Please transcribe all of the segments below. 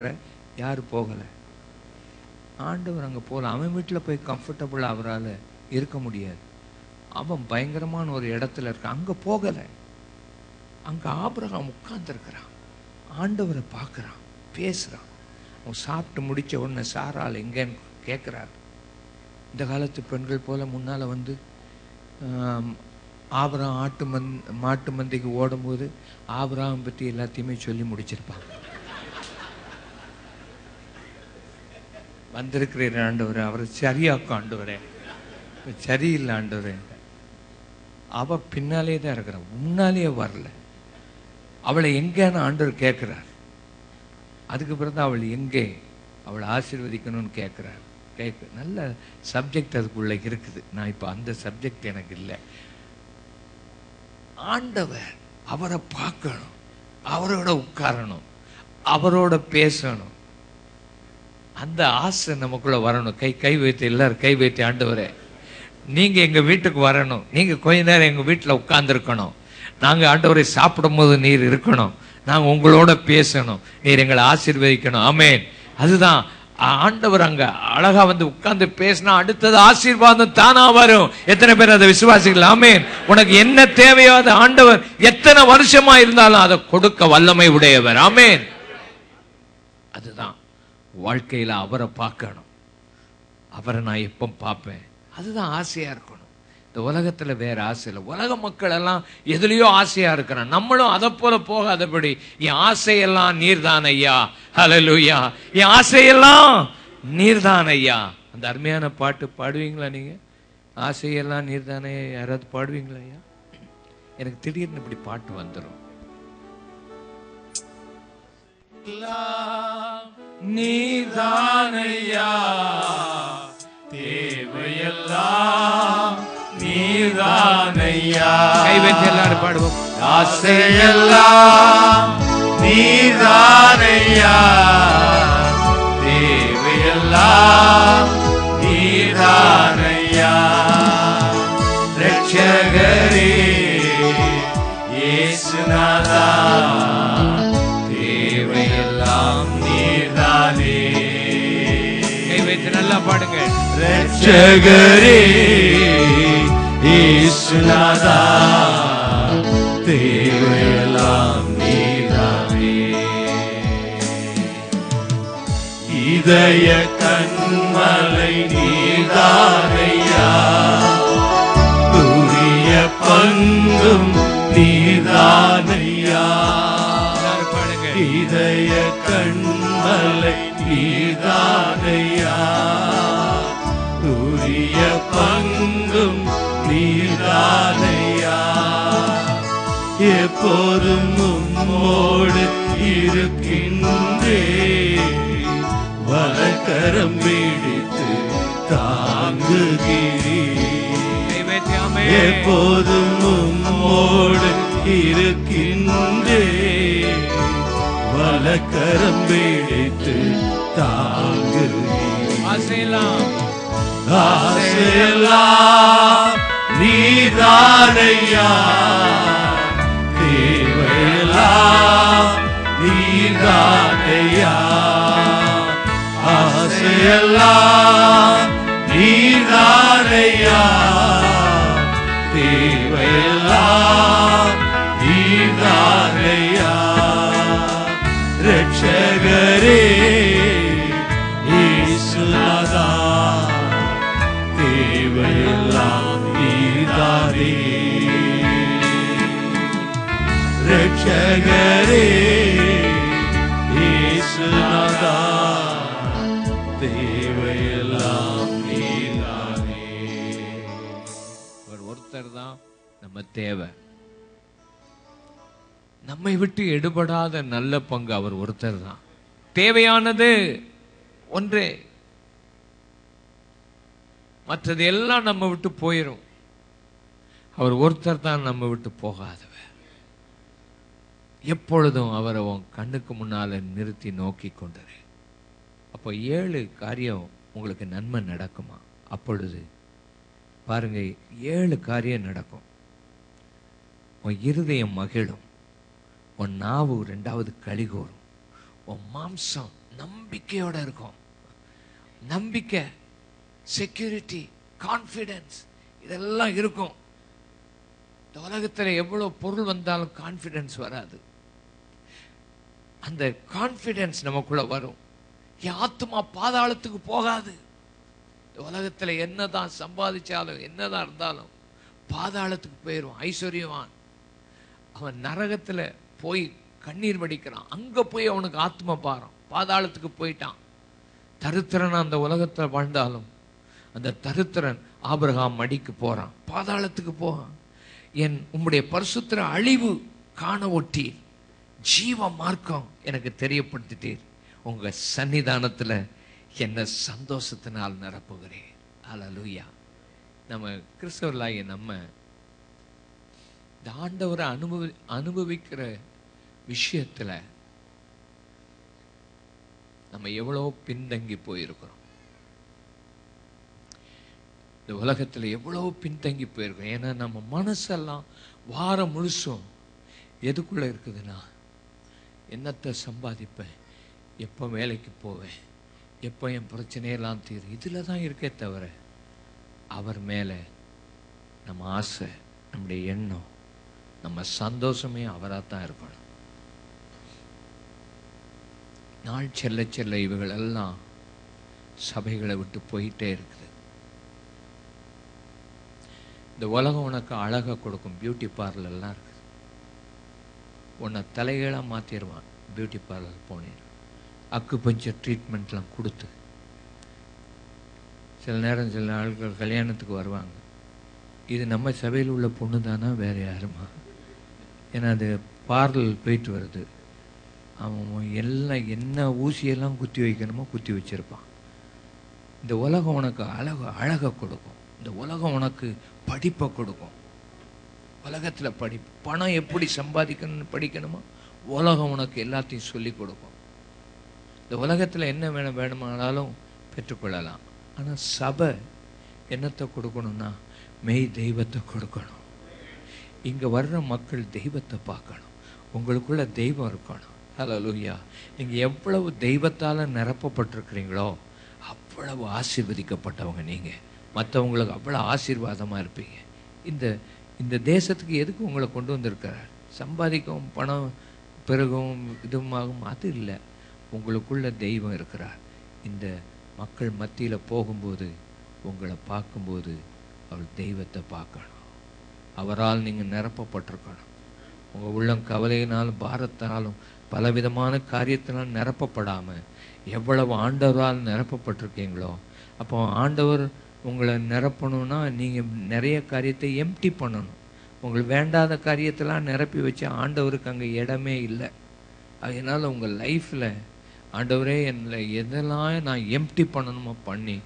யார் போகலை. ஆண்டவர் அங்கே போகல. அவன் வீட்டில் போய் கம்ஃபர்டபுளாக அவரால் இருக்க முடியாது. அவன் பயங்கரமான ஒரு இடத்துல இருக்கான். அங்கே போகலை. அங்கே ஆபிரகாம் உட்கார்ந்துருக்கிறான். ஆண்டவரை பார்க்குறான், பேசுகிறான். அவன் சாப்பிட்டு முடித்த உடனே சாரால் எங்கேன்னு கேட்குறாரு. இந்த காலத்து பெண்கள் போல் முன்னால் வந்து ஆபிரகாம் மாட்டு மந்தைக்கு ஓடும்போது ஆபிரகாம் பற்றி எல்லாத்தையுமே சொல்லி முடிச்சிருப்பாங்க. வந்திருக்கிறீர் ஆண்டவரே, அவரை சரியாக்கும் ஆண்டவரே, சரியில்லை ஆண்டவரே. அவள் பின்னாலே தான் இருக்கிறான், முன்னாலேயே வரல. அவளை எங்கேன்னு ஆண்டவர் கேட்குறார். அதுக்கு பிறகு அவள் எங்கே அவளை ஆசீர்வதிக்கணும்னு கேட்குறார். நல்ல சப்ஜெக்ட் அதுக்குள்ளே இருக்குது. நான் இப்போ அந்த சப்ஜெக்ட் எனக்கு இல்லை. ஆண்டவர் அவரை பார்க்கணும், அவரோட உட்காரணும், அவரோட பேசணும். அந்த ஆசை நமக்குள்ள வரணும். கை வைத்து எல்லாரும் கை வைத்து, ஆண்டவரே நீங்கள் எங்கள் வீட்டுக்கு வரணும், நீங்கள் கொஞ்ச நேரம் எங்கள் வீட்டில் உட்கார்ந்துருக்கணும், நாங்கள் ஆண்டவரை சாப்பிடும் போது நீர் இருக்கணும், நாங்கள் உங்களோட பேசணும், நீர் எங்களை ஆசீர்வதிக்கணும். ஆமேன். அதுதான் ஆண்டவர் அங்க அழகா வந்து உட்கார்ந்து பேசினா அடுத்தது ஆசீர்வாதம் தானா வரும். எத்தனை பேர் அதை விசுவாசிகள்? ஆமேன். உனக்கு என்ன தேவையோ அது ஆண்டவர் எத்தனை வருஷமா இருந்தாலும் அதை கொடுக்க வல்லமை உடையவர். ஆமேன். அதுதான் வாழ்க்கையில அவரை பார்க்கணும். அவரை நான் எப்போ பார்ப்பேன், அதுதான் ஆசையா இருக்கணும். இந்த உலகத்துல வேற ஆசை இல்லை. உலக மக்கள் எல்லாம் எதுலயோ ஆசையா இருக்கிறான். நம்மளும் அதை போல போகாதபடி என் ஆசையெல்லாம் நீர்தான் ஐயா, ஹல்லேலூயா, என் ஆசையெல்லாம் நீர்தான் ஐயா. அந்த அருமையான பாட்டு பாடுவீங்களா நீங்க? ஆசையெல்லாம் நீர்தானே, யாராவது பாடுவீங்களா ஐயா? எனக்கு திடீர்னு இப்படி பாட்டு வந்துடும். நீர்தானையா தேவையெல்லாம் நீர்தானையா. கை வைத்து எல்லாரும் பாடுவோம். ஆசையெல்லாம் நீர்தானையா தேவையெல்லாம் நீர்தானையா. ரட்சகரே இயேசுநாதா தேவையெல்லாம் நீர்தானே. கை வைத்து நல்லா பாடுங்க. ரட்சகரே இயேசுநாதா தேவையெல்லாம் நீர்தானே. இதய கண்மலை நீர்தானையா, உரிய பங்கும் நீர்தானையா. இதய கண்மலை நீர்தானையா, உரிய பங்கும் நீர்தானையா. எப்போதும் உம்மோடு இருக்கின்றே, வலக்கரம் பிடித்து தாங்குகிறீர். எப்போதும் உம்மோடு இருக்கின்றே, வலக்கரம் பிடித்து தாங்குகிறீர். ஆசையெல்லாம் நீர்தானையா தேவையெல்லாம் நீர்தானையா. ஆசையெல்லாம் நீர்தானையா தேவையெல்லாம் நீர்தானையா. ரட்சகரே இயேசுநாதா தேவையெல்லாம் நீர்தானே. ரட்சகரே இயேசுநாதா தேவையெல்லாம் நீர்தானே. ஒருத்தர் தான் நம்ம தேவை. நம்மை விட்டு எடுபடாத நல்ல பங்கு அவர் ஒருத்தர் தான். தேவையானது ஒன்றே, மற்றது எல்லாம் நம்ம விட்டு போயிடும். அவர் ஒருத்தர் தான் நம்ம விட்டு போகாதவர். எப்பொழுதும் அவரை உன் கண்ணுக்கு முன்னால நிறுத்தி நோக்கி கொண்டது. அப்போ 7 காரியம் உங்களுக்கு நன்மை நடக்குமா? அப்பொழுது பாருங்க, 7 காரியம் நடக்கும். உன் இருதயம் மகிழும், உன் நாவு 2வது கலிகூறும், உன் மாம்சம் நம்பிக்கையோட இருக்கும். நம்பிக்கை, செக்யூரிட்டி, கான்ஃபிடன்ஸ் இதெல்லாம் இருக்கும். இந்த உலகத்தில் எவ்வளவு பொருள் வந்தாலும் கான்ஃபிடன்ஸ் வராது. அந்த கான்ஃபிடன்ஸ் நமக்குள்ள வரும். என் ஆத்துமா பாதாளத்துக்கு போகாது. இந்த உலகத்தில் என்னதான் சம்பாதிச்சாலும் என்னதான் இருந்தாலும் பாதாளத்துக்கு போயிடுவான். ஐஸ்வர்யவான் அவன் நரகத்தில் போய் கண்ணீர் வடிக்கிறான். அங்கே போய் அவனுக்கு ஆத்ம பாரம், பாதாளத்துக்கு போயிட்டான். தரித்திரன் அந்த உலகத்தில் வாழ்ந்தாலும் அந்த தரித்திரன் ஆபிரகாம் மடிக்கு போறான், பாதாளத்துக்கு போறான். என் உம்முடைய பரிசுத்த அழிவு காண ஒட்டீர், ஜீவ மார்க்கம் எனக்கு தெரியப்படுத்திட்டீர். உங்க சன்னிதானத்துல என்ன சந்தோஷத்தினால் நிரப்புகிறேன். அல்லேலூயா. நம்ம கிறிஸ்தவர்களாகிய நம்ம இந்த ஆண்டவரை அனுபவிக்கிற விஷயத்துல நம்ம எவ்வளவு பின்தங்கி போயிருக்கிறோம். இந்த உலகத்துல எவ்வளவு பின்தங்கி போயிருக்கோம். ஏன்னா நம்ம மனசெல்லாம் வாரம் முழுசும் எதுக்குள்ள இருக்குதுன்னா, என்னத்தை சம்பாதிப்பேன், எப்போ வேலைக்கு போவேன், எப்போ என் பிரச்சனையெல்லாம் தீரும், இதில் தான் இருக்கே தவிர அவர் மேலே நம்ம ஆசை, நம்முடைய எண்ணம், நம்ம சந்தோஷமே அவராக தான் இருக்கணும். நாள் செல்ல செல்ல இவைகள் எல்லாம் சபைகளை விட்டு போயிட்டே இருக்குது. இந்த உலகம் உனக்கு அழகை கொடுக்கும். பியூட்டி பார்லர்லாம் இருக்குது. உன்னை தலைகளாக மாற்றிடுவான். பியூட்டி பார்லர் போனேன், அக்குபஞ்சர் ட்ரீட்மெண்ட்லாம் கொடுத்து. சில நேரம் சில ஆட்கள் கல்யாணத்துக்கு வருவாங்க, இது நம்ம சபையில் உள்ள பொண்ணு தானா வேறு யாருமா? ஏன்னா அது பார்லர் போயிட்டு வருது, அவன் எல்லாம் என்ன ஊசியெல்லாம் குத்தி வைக்கணுமோ குத்தி வச்சிருப்பான். இந்த உலகம் உனக்கு அழகை கொடுக்கும். இந்த உலகம் உனக்கு படிப்பை கொடுக்கும். உலகத்தில் படிப்பு, பணம் எப்படி சம்பாதிக்கணும்னு படிக்கணுமோ உலகம் உனக்கு எல்லாத்தையும் சொல்லி கொடுக்கும். இந்த உலகத்தில் என்ன வேணுமானாலும் பெற்றுக்கொள்ளலாம். ஆனால் சபை என்னத்தை கொடுக்கணும்னா மெய் தெய்வத்தை கொடுக்கணும். இங்கே வர்ற மக்கள் தெய்வத்தை பார்க்கணும். உங்களுக்குள்ள தெய்வம் இருக்கணும். அல்லேலூயா. நீங்கள் எவ்வளவு தெய்வத்தால் நிரப்பப்பட்டிருக்கிறீங்களோ அவ்வளவு ஆசீர்வதிக்கப்பட்டவங்க நீங்கள். மற்றவங்களுக்கு அவ்வளோ ஆசீர்வாதமாக இருப்பீங்க. இந்த தேசத்துக்கு எதுக்கு உங்களை கொண்டு வந்திருக்கிறார்? சம்பாதிக்கவும் பணம் பெருகவும் இதுமாகும் அது இல்லை. உங்களுக்குள்ள தெய்வம் இருக்கிறார். இந்த மக்கள் மத்தியில் போகும்போது உங்களை பார்க்கும்போது அவள் தெய்வத்தை பார்க்கணும். அவரால் நீங்கள் நிரப்பப்பட்டிருக்கணும். உங்கள் உள்ளம் கவலையினாலும் பாரத்தினாலும் பலவிதமான காரியத்தினால் நிரப்பப்படாமல் எவ்வளவு ஆண்டவரால் நிரப்பப்பட்டிருக்கீங்களோ, அப்போ ஆண்டவர் உங்களை நிரப்பணும்னா நீங்கள் நிறைய காரியத்தை எம்டி பண்ணணும். உங்களுக்கு வேண்டாத காரியத்தெல்லாம் நிரப்பி வச்சு ஆண்டவருக்கு அங்கே இடமே இல்லை. அதனால் உங்கள் லைஃப்பில் ஆண்டவரே என்னை எதெல்லாம் நான் எம்டி பண்ணணுமோ பண்ணி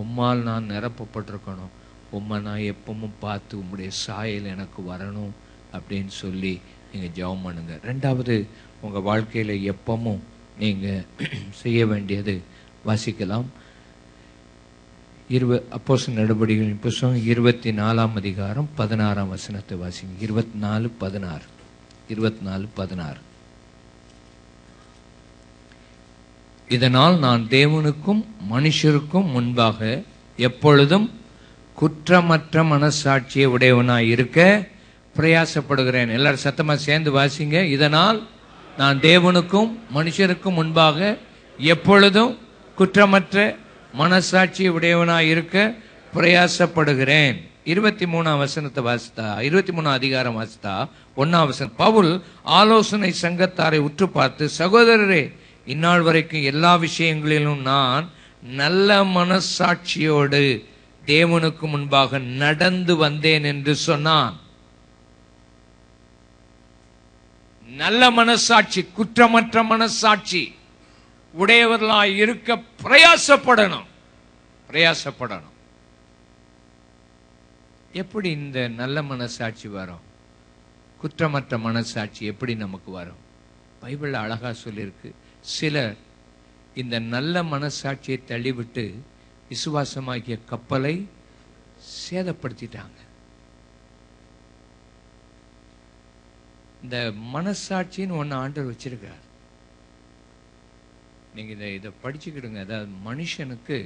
உம்மால் நான் நிரப்பப்பட்டிருக்கணும். உம்மை நான் எப்பவும் பார்த்து உம்முடைய சாயல் எனக்கு வரணும் அப்படின்னு சொல்லி நீங்கள் ஜெபம் பண்ணுங்க. ரெண்டாவது, உங்கள் வாழ்க்கையில் எப்பவும் நீங்கள் செய்ய வேண்டியது வாசிக்கலாம். அப்போஸ்தலர் நடபடிகளின் புத்தகம் 24ஆம் அதிகாரம் 16ஆம் வசனத்தை வாசிங்க. 24:16. இதனால் நான் தேவனுக்கும் மனுஷருக்கும் முன்பாக எப்பொழுதும் குற்றமற்ற மனசாட்சியை உடையவனாய் இருக்க பிரயாசப்படுகிறேன். எல்லாரும் சத்தமா சேர்ந்து வாசிங்க. இதனால் நான் தேவனுக்கும் மனுஷருக்கும் முன்பாக எப்பொழுதும் குற்றமற்ற மனசாட்சியை உடையவனாய் இருக்க பிரயாசப்படுகிறேன். 23ஆம் வசனத்தை வாசித்தா, 23ஆம் அதிகாரம் வாசித்தா 1ஆம் வசனம், பவுல் ஆலோசனை சங்கத்தாரை உற்று பார்த்து, சகோதரரே, இந்நாள் வரைக்கும் எல்லா விஷயங்களிலும் நான் நல்ல மனசாட்சியோடு தேவனுக்கு முன்பாக நடந்து வந்தேன் என்று சொன்னான். நல்ல மனசாட்சி, குற்றமற்ற மனசாட்சி உடையவர்களாய் இருக்க பிரயாசப்படணும். எப்படி இந்த நல்ல மனசாட்சி வரும்? குற்றமற்ற மனசாட்சி எப்படி நமக்கு வரும்? பைபிள் அழகா சொல்லியிருக்கு. சிலர் இந்த நல்ல மனசாட்சியை தள்ளிவிட்டு விசுவாசமாகிய கப்பலை சேதப்படுத்திட்டாங்க. இந்த மனசாட்சின்னு ஒன்று ஆண்டவர் வச்சிருக்கார். நீங்கள் இதை படிச்சுக்கிடுங்க. அதாவது மனுஷனுக்கு